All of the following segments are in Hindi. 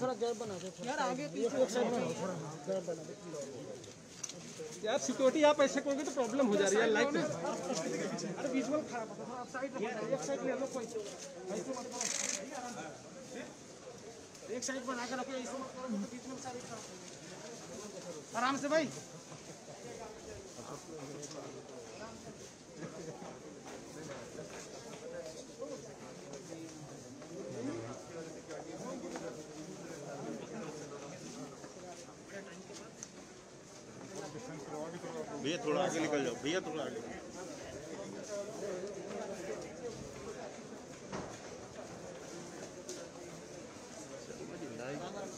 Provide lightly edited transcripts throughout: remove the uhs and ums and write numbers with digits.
थोड़ा गैप बना दो यार, आगे पीछे गैप बना दो यार। सिक्योरिटी आप ऐसे करोगे तो प्रॉब्लम हो जा रही है लाइफ में। अरे विजुअल खराब होता है, आप साइड एक साइड ले लो, कोई ऐसे मत करो, एक साइड बना के रखो, ऐसे मत करो तो विजुअल साइड खराब हो जाएगा। आराम से भाई। भैया थोड़ा आगे निकल जाओ, भैया थोड़ा आगे।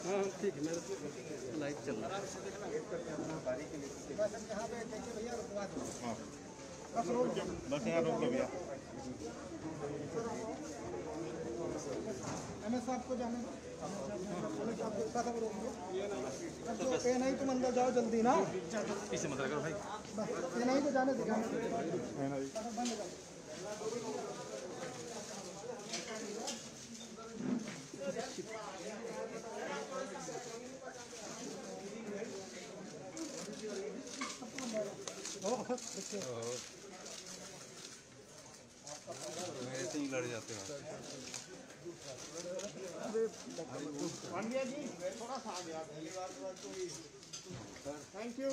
हाँ ठीक है, मेरा लाइव चल रहा है। बस यहाँ रोक लो भैया। आपको जाने ये नहीं, तुम अंदर जाओ जल्दी ना, पीछे मत करो भाई। ये नहीं तो जाने दो। ऐसे ही लड़ जाते हैं। पांड्या जी थोड़ा सा आगे आ गए। Thank you.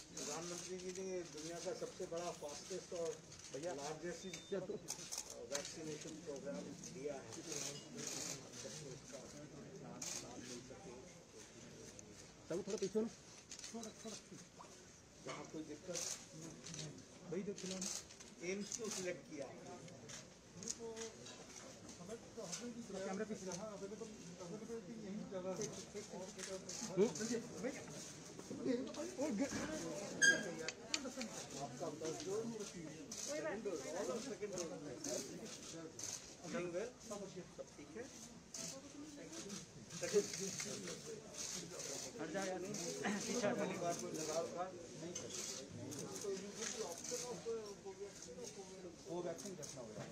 प्रधानमंत्री जी ने दुनिया का सबसे बड़ा फास्टेस्ट और लार्जेस्ट वैक्सीनेशन प्रोग्राम दिया है। सब थोड़ा पीछे ना, थोड़ा जहाँ कोई दिक्कत वही देख लो। एम्स को सिलेक्ट किया कैमरा पीछे। ठीक है, हट जाए नहीं पीछे पहली बार कोई लगाव का नहीं वो वैक्सीन करना होगा।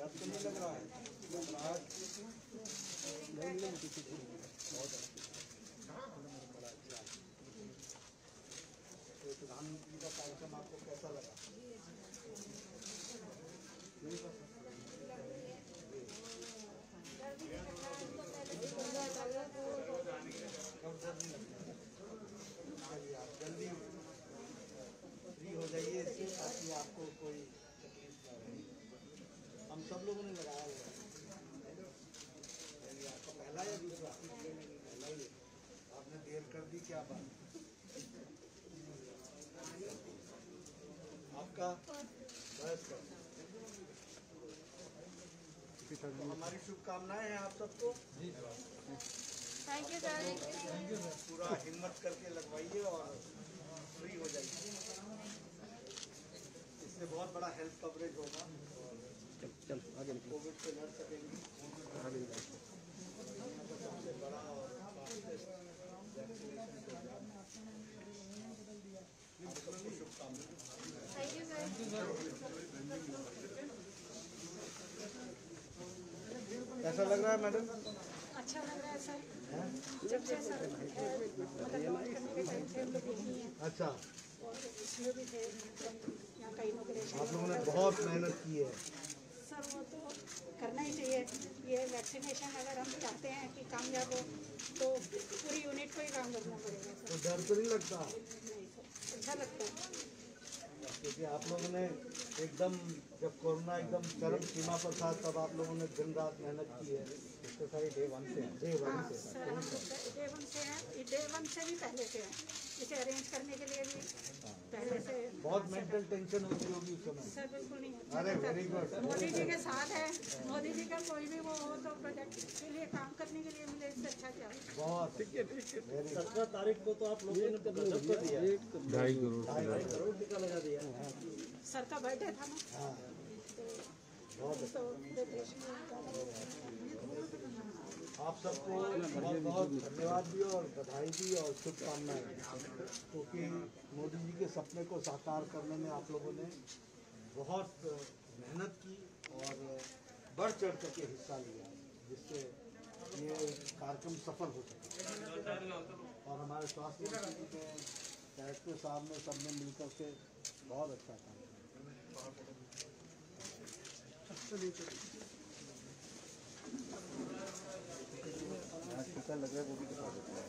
आपको नहीं लग रहा है? प्रधानमंत्री का कार्यक्रम आपको कैसा लगा? जल्दी फ्री हो जाइए ताकि आपको कोई तकलीफ ना रहे। हम सब लोगों ने लगाया हुआ है। आपका पहला या दूसरा? पहला ही। आपने देर कर दी, क्या बात? आपका बस तो हमारी शुभकामनाएं हैं आप सबको। Thank you sir. पूरा हिम्मत करके लगवाइए और फ्री हो जाइए। इससे बहुत बड़ा हेल्थ कवरेज होगा और चल आगे कोविड से लड़ सकेंगे। सबसे बड़ा और फास्टेस्ट वैक्सीनेशन प्रोग्राम। आप सबको शुभकामनाएं। Thank you sir. कैसा लग रहा है मैडम? अच्छा लग रहा है सर। जब से सर अच्छा, और इसमें भी थे यहाँ का इनोग्रेशन। आप लोगों ने बहुत मेहनत की है सर। वो तो करना ही चाहिए। ये वैक्सीनेशन अगर हम चाहते हैं कि कामयाब हो तो पूरी यूनिट को ही काम करना पड़ेगा सर। तो डर तो नहीं लगता? नहीं सर, अच्छा लगता है क्योंकि आप लोगों ने एकदम जब कोरोना एकदम चरम सीमा पर था तब आप लोगों ने दिन रात मेहनत की है। इसके सारे डे वन से हैं। डे वन से सर। हम डे वन से हैं, डे वन से भी पहले से हैं। इसे अरेंज करने के लिए भी पहले से। बहुत मेंटल टेंशन होती होगी उस समय? सर बिल्कुल नहीं। अरे वेरी गुड। मोदी जी के साथ है। मोदी जी का कोई भी वो हो तो प्रोजेक्ट के लिए काम करने के लिए मिले, इससे अच्छा क्या हो। बहुत ठीक है 17 तारीख को तो आप लोगों ने तो गजब कर दिया। 2.5 करोड़ टीका लगा दिया। सर का बर्थडे था ना, हाँ तो पूरे देश में आप सबको बहुत बहुत धन्यवाद भी और बधाई भी और शुभकामनाएं, क्योंकि मोदी जी के सपने को साकार करने में आप लोगों ने बहुत मेहनत की और बढ़ चढ़ करके हिस्सा लिया, जिससे ये कार्यक्रम सफल हो सका। और हमारे स्वास्थ्य मंत्री जी ने, डायरेक्टर साहब ने, सबने मिलकर के बहुत अच्छा काम किया। टीका लग रहा है वो भी दिखा देते हैं।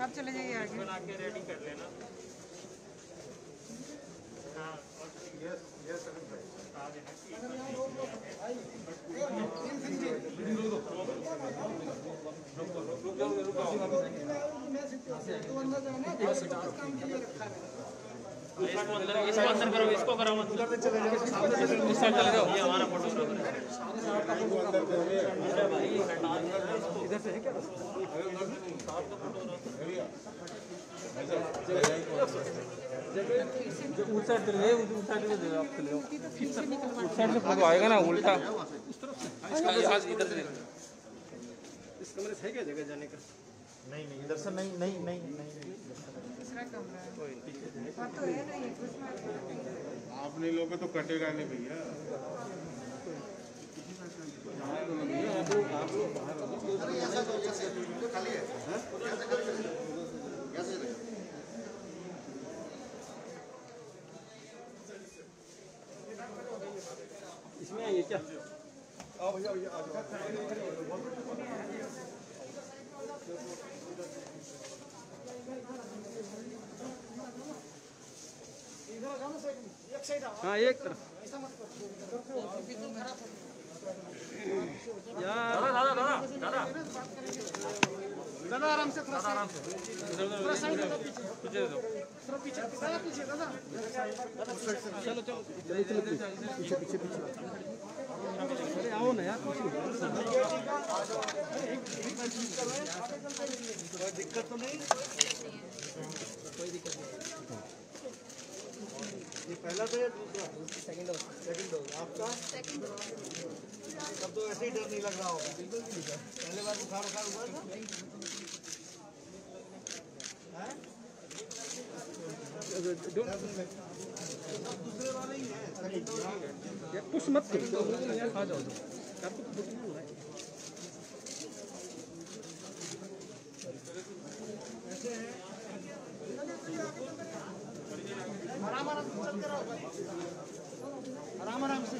आप चले जाइए आगे। बना के रेडी कर लेना। इसको अंदर करो, इसको करो मत। इस साइड चले जाओ, ये हमारा फोटोग्राफर है। इधर से है क्या? उस साइड चले जाइए, उस साइड में दे आप चले जाओ। उस साइड से फोटो आएगा ना उल्टा। यहाँ से इधर से देखो। इस कमरे से है क्या जगह जाने का? नहीं इधर से नहीं। दूसरा कमरा है और तो है नहीं उसमें। आप नहीं लोगे तो कटेगा नहीं भैया। इसमें आइए क्या? आओ भैया आ जाओ। हाँ एक तरफ यार। दादा आराम से, थोड़ा आराम से। थोड़ा साइड दो, पीछे दो, थोड़ा पीछे दादा। चलो पीछे। अरे आओ ना यार, कोई दिक्कत तो नहीं? ये पहला तो दूसरा सेकंड डोज आपका तब तो ऐसे ही डर नहीं लग रहा होगा। पहले बार बुखार हुआ था दूसरे वाले ही है। कुछ मत करो, आ जाओ आराम से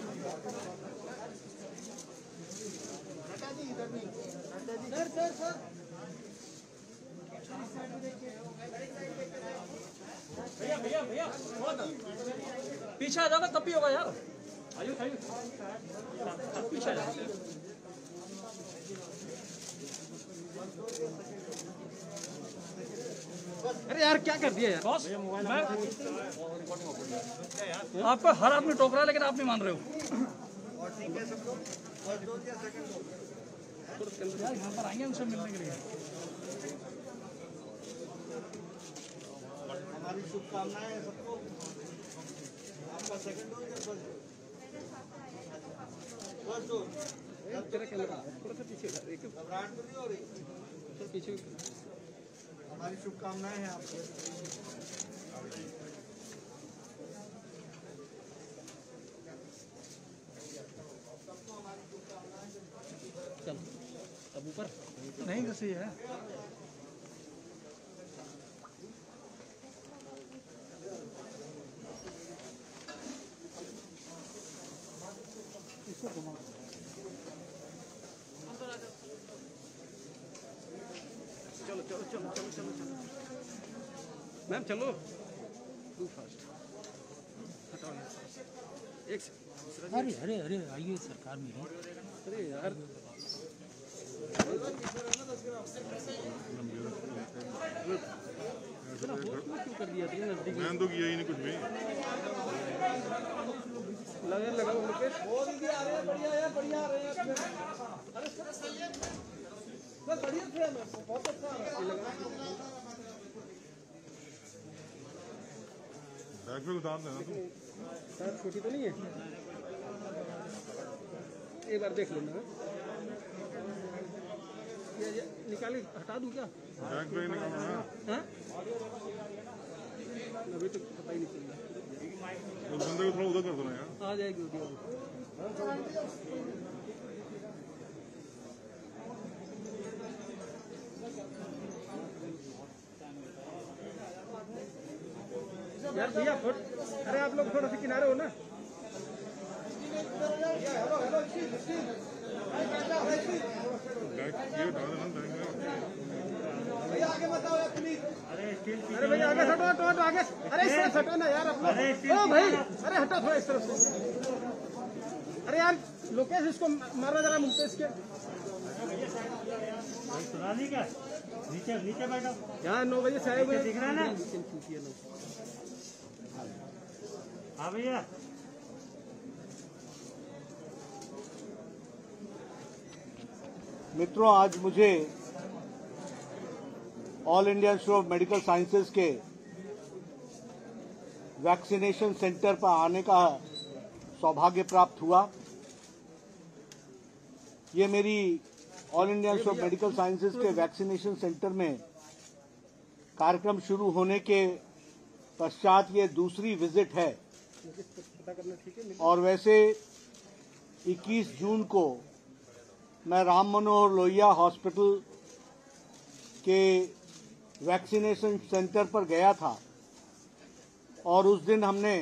सर भैया पीछे आ जाओ, तब भी होगा यार। आयु पीछे आ जाओ। अरे यार क्या कर दिया यार? बॉस आपको हर आदमी टोक रहा है, लेकिन आप नहीं मान रहे हो। और ठीक है सब लोग। और दो या सेकंड दो यार यहाँ पर आएंगे उनसे मिलने के लिए। हमारी शुभकामनाएं हैं सबको। आपका सेकंड डोज या फर्स्ट डोज? तेरा कैमरा थोड़ा सा पीछे एक घबराहट तो नहीं हो रही? तो पीछे। हमारी शुभकामनाएं हैं आपको। चल अब ऊपर नहीं, वैसे ही है। चलो चलो चलो चलो चलो चलो मैम चलो टू फास्ट हटाओ एक सेकंड अरे अरे अरे आइए सरकार में अरे यार इतना होश में क्यों कर दिया तुमने नजदीक मैंने तो किया ही नहीं कुछ भी। लगा लगाओ मुकेश बढ़िया आ रहे हैं अरे सही है सर, बढ़िया थे बहुत अच्छा बैग पे उतार देना तुम। सर छोटी तो नहीं है एक बार देख लेना ये निकाल हटा दूं क्या बैग पे निकालना है। हाँ अभी तो पता ही नहीं चल रहा उस बंदे को थोड़ा उधर कर दो ना यार। आ जाएगी उधर यार भैया अरे आप लोग थोड़ा सा किनारे हो ना बैग ये उठा देना बैग में। आगे बताओ यार प्लीज। अरे भैया आगे हटो हटो हटो आगे अरे इस तरफ हटो ना यार अपना ओ भाई अरे हटो थोड़ा इस तरफ से अरे यार लोकेश इसको मारो जरा मुकेश के सुनानी क्या नीचे नीचे बैठो यहाँ 9 बजे से आए हुए दिख रहा है ना? हाँ भैया मित्रों, आज मुझे all India institute of medical sciences के वैक्सीनेशन सेंटर पर आने का सौभाग्य प्राप्त हुआ। ये मेरी all India institute of medical sciences के वैक्सीनेशन सेंटर में कार्यक्रम शुरू होने के पश्चात ये दूसरी विजिट है और वैसे 21 जून को मैं राम मनोहर लोहिया हॉस्पिटल के वैक्सीनेशन सेंटर पर गया था और उस दिन हमने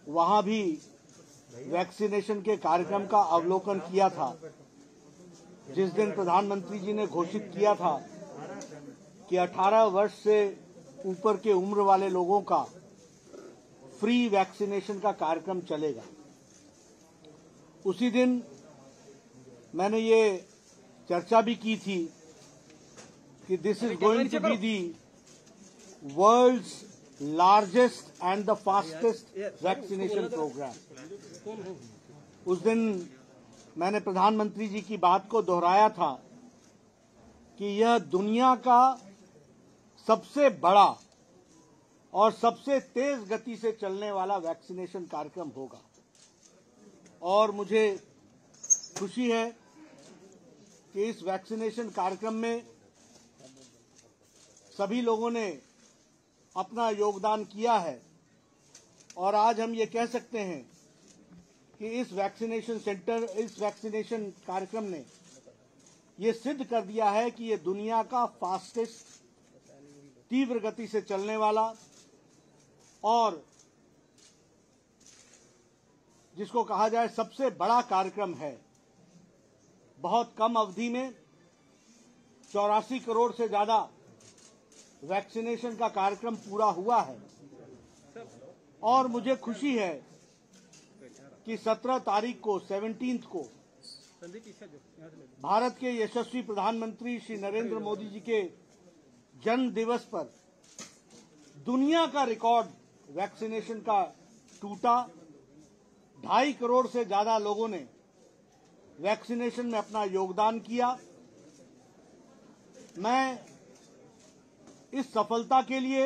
वहां भी वैक्सीनेशन के कार्यक्रम का अवलोकन किया था, जिस दिन प्रधानमंत्री जी ने घोषित किया था कि 18 वर्ष से ऊपर के उम्र वाले लोगों का फ्री वैक्सीनेशन का कार्यक्रम चलेगा। उसी दिन मैंने ये चर्चा भी की थी कि this is going to be the world's largest and the fastest vaccination programme. उस दिन मैंने प्रधानमंत्री जी की बात को दोहराया था कि यह दुनिया का सबसे बड़ा और सबसे तेज गति से चलने वाला वैक्सीनेशन कार्यक्रम होगा और मुझे खुशी है कि इस वैक्सीनेशन कार्यक्रम में सभी लोगों ने अपना योगदान किया है और आज हम ये कह सकते हैं कि इस वैक्सीनेशन कार्यक्रम ने ये सिद्ध कर दिया है कि ये दुनिया का फास्टेस्ट तीव्र गति से चलने वाला और जिसको कहा जाए सबसे बड़ा कार्यक्रम है। बहुत कम अवधि में 84 करोड़ से ज्यादा वैक्सीनेशन का कार्यक्रम पूरा हुआ है और मुझे खुशी है कि 17 तारीख को 17th को भारत के यशस्वी प्रधानमंत्री श्री नरेंद्र मोदी जी के जन्म दिवस पर दुनिया का रिकॉर्ड वैक्सीनेशन का टूटा। 2.5 करोड़ से ज्यादा लोगों ने वैक्सीनेशन में अपना योगदान किया। मैं इस सफलता के लिए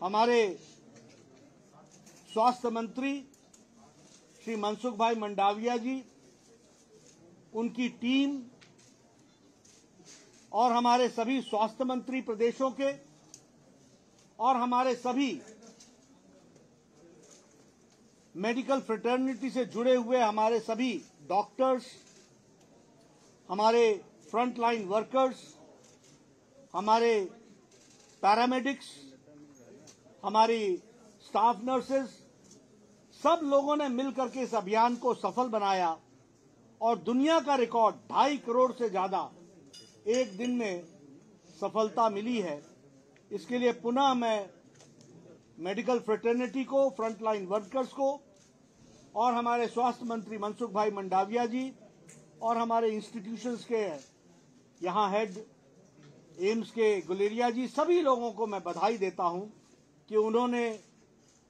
हमारे स्वास्थ्य मंत्री श्री मनसुख भाई मंडाविया जी, उनकी टीम और हमारे सभी स्वास्थ्य मंत्री प्रदेशों के और हमारे सभी मेडिकल फ्रेटर्निटी से जुड़े हुए हमारे सभी डॉक्टर्स, हमारे फ्रंट लाइन वर्कर्स, हमारे पैरामेडिक्स, हमारी स्टाफ नर्सेस, सब लोगों ने मिलकर के इस अभियान को सफल बनाया और दुनिया का रिकॉर्ड 2.5 करोड़ से ज्यादा एक दिन में सफलता मिली है। इसके लिए पुनः मैं मेडिकल फ्रेटर्निटी को, फ्रंटलाइन वर्कर्स को और हमारे स्वास्थ्य मंत्री मनसुख भाई मंडाविया जी और हमारे इंस्टीट्यूशंस के यहाँ हेड एम्स के गुलेरिया जी, सभी लोगों को मैं बधाई देता हूं कि उन्होंने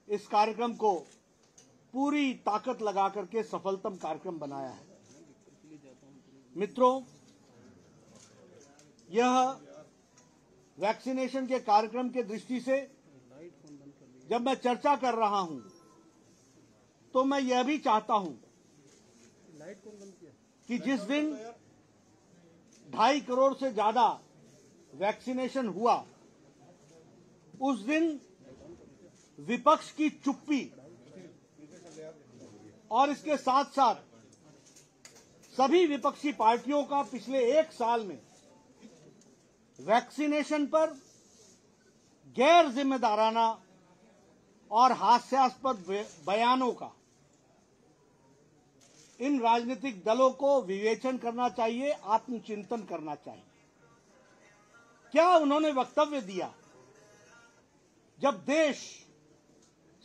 इस कार्यक्रम को पूरी ताकत लगा करके सफलतम कार्यक्रम बनाया है। मित्रों, यह वैक्सीनेशन के कार्यक्रम के दृष्टि से जब मैं चर्चा कर रहा हूं तो मैं यह भी चाहता हूं कि जिस दिन 2.5 करोड़ से ज्यादा वैक्सीनेशन हुआ उस दिन विपक्ष की चुप्पी और इसके साथ साथ सभी विपक्षी पार्टियों का पिछले 1 साल में वैक्सीनेशन पर गैर जिम्मेदाराना और हास्यास्पद बयानों का इन राजनीतिक दलों को विवेचन करना चाहिए, आत्मचिंतन करना चाहिए। क्या उन्होंने वक्तव्य दिया जब देश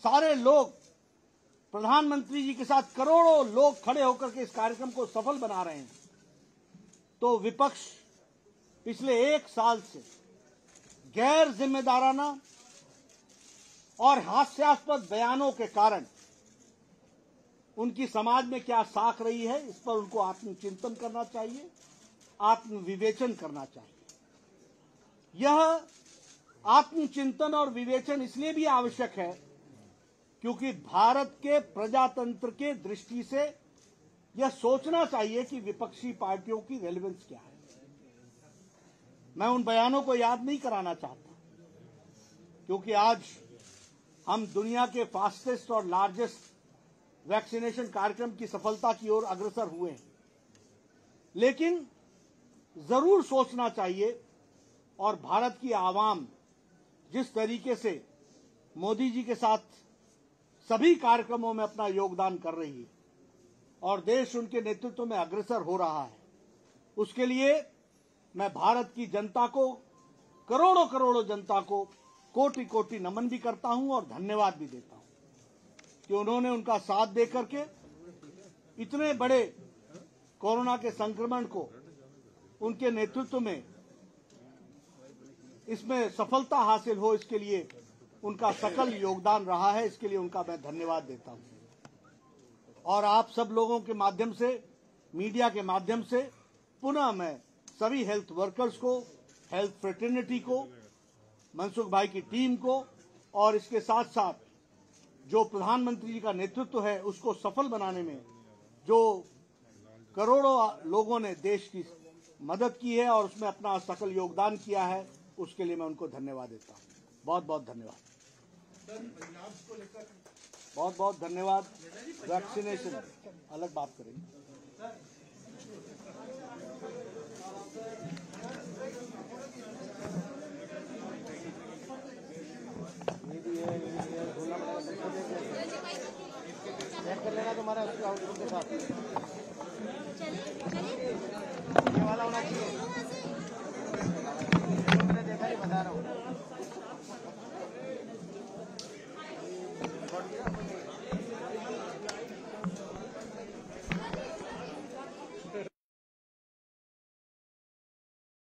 सारे लोग प्रधानमंत्री जी के साथ करोड़ों लोग खड़े होकर के इस कार्यक्रम को सफल बना रहे हैं, तो विपक्ष पिछले 1 साल से गैर जिम्मेदाराना और हास्यास्पद बयानों के कारण उनकी समाज में क्या साख रही है, इस पर उनको आत्मचिंतन करना चाहिए, आत्मविवेचन करना चाहिए। यह आत्मचिंतन और विवेचन इसलिए भी आवश्यक है क्योंकि भारत के प्रजातंत्र के दृष्टि से यह सोचना चाहिए कि विपक्षी पार्टियों की रेलेवेंस क्या है। मैं उन बयानों को याद नहीं कराना चाहता क्योंकि आज हम दुनिया के फास्टेस्ट और लार्जेस्ट वैक्सीनेशन कार्यक्रम की सफलता की ओर अग्रसर हुए हैं, लेकिन जरूर सोचना चाहिए और भारत की आवाम जिस तरीके से मोदी जी के साथ सभी कार्यक्रमों में अपना योगदान कर रही है और देश उनके नेतृत्व में अग्रसर हो रहा है, उसके लिए मैं भारत की जनता को, करोड़ों करोड़ों जनता को कोटि कोटि नमन भी करता हूं और धन्यवाद भी देता हूं कि उन्होंने उनका साथ देकर के इतने बड़े कोरोना के संक्रमण को उनके नेतृत्व में इसमें सफलता हासिल हो, इसके लिए उनका सकल योगदान रहा है। इसके लिए उनका मैं धन्यवाद देता हूं और आप सब लोगों के माध्यम से, मीडिया के माध्यम से पुनः मैं सभी हेल्थ वर्कर्स को, हेल्थ फ्रेटर्निटी को, मनसुख भाई की टीम को और इसके साथ साथ जो प्रधानमंत्री जी का नेतृत्व है उसको सफल बनाने में जो करोड़ों लोगों ने देश की मदद की है और उसमें अपना सकल योगदान किया है, उसके लिए मैं उनको धन्यवाद देता हूं। बहुत बहुत धन्यवाद। बहुत बहुत धन्यवाद। वैक्सीनेशन अलग बात करेंगे। कर लेना तुम्हारा आउटपुट के साथ।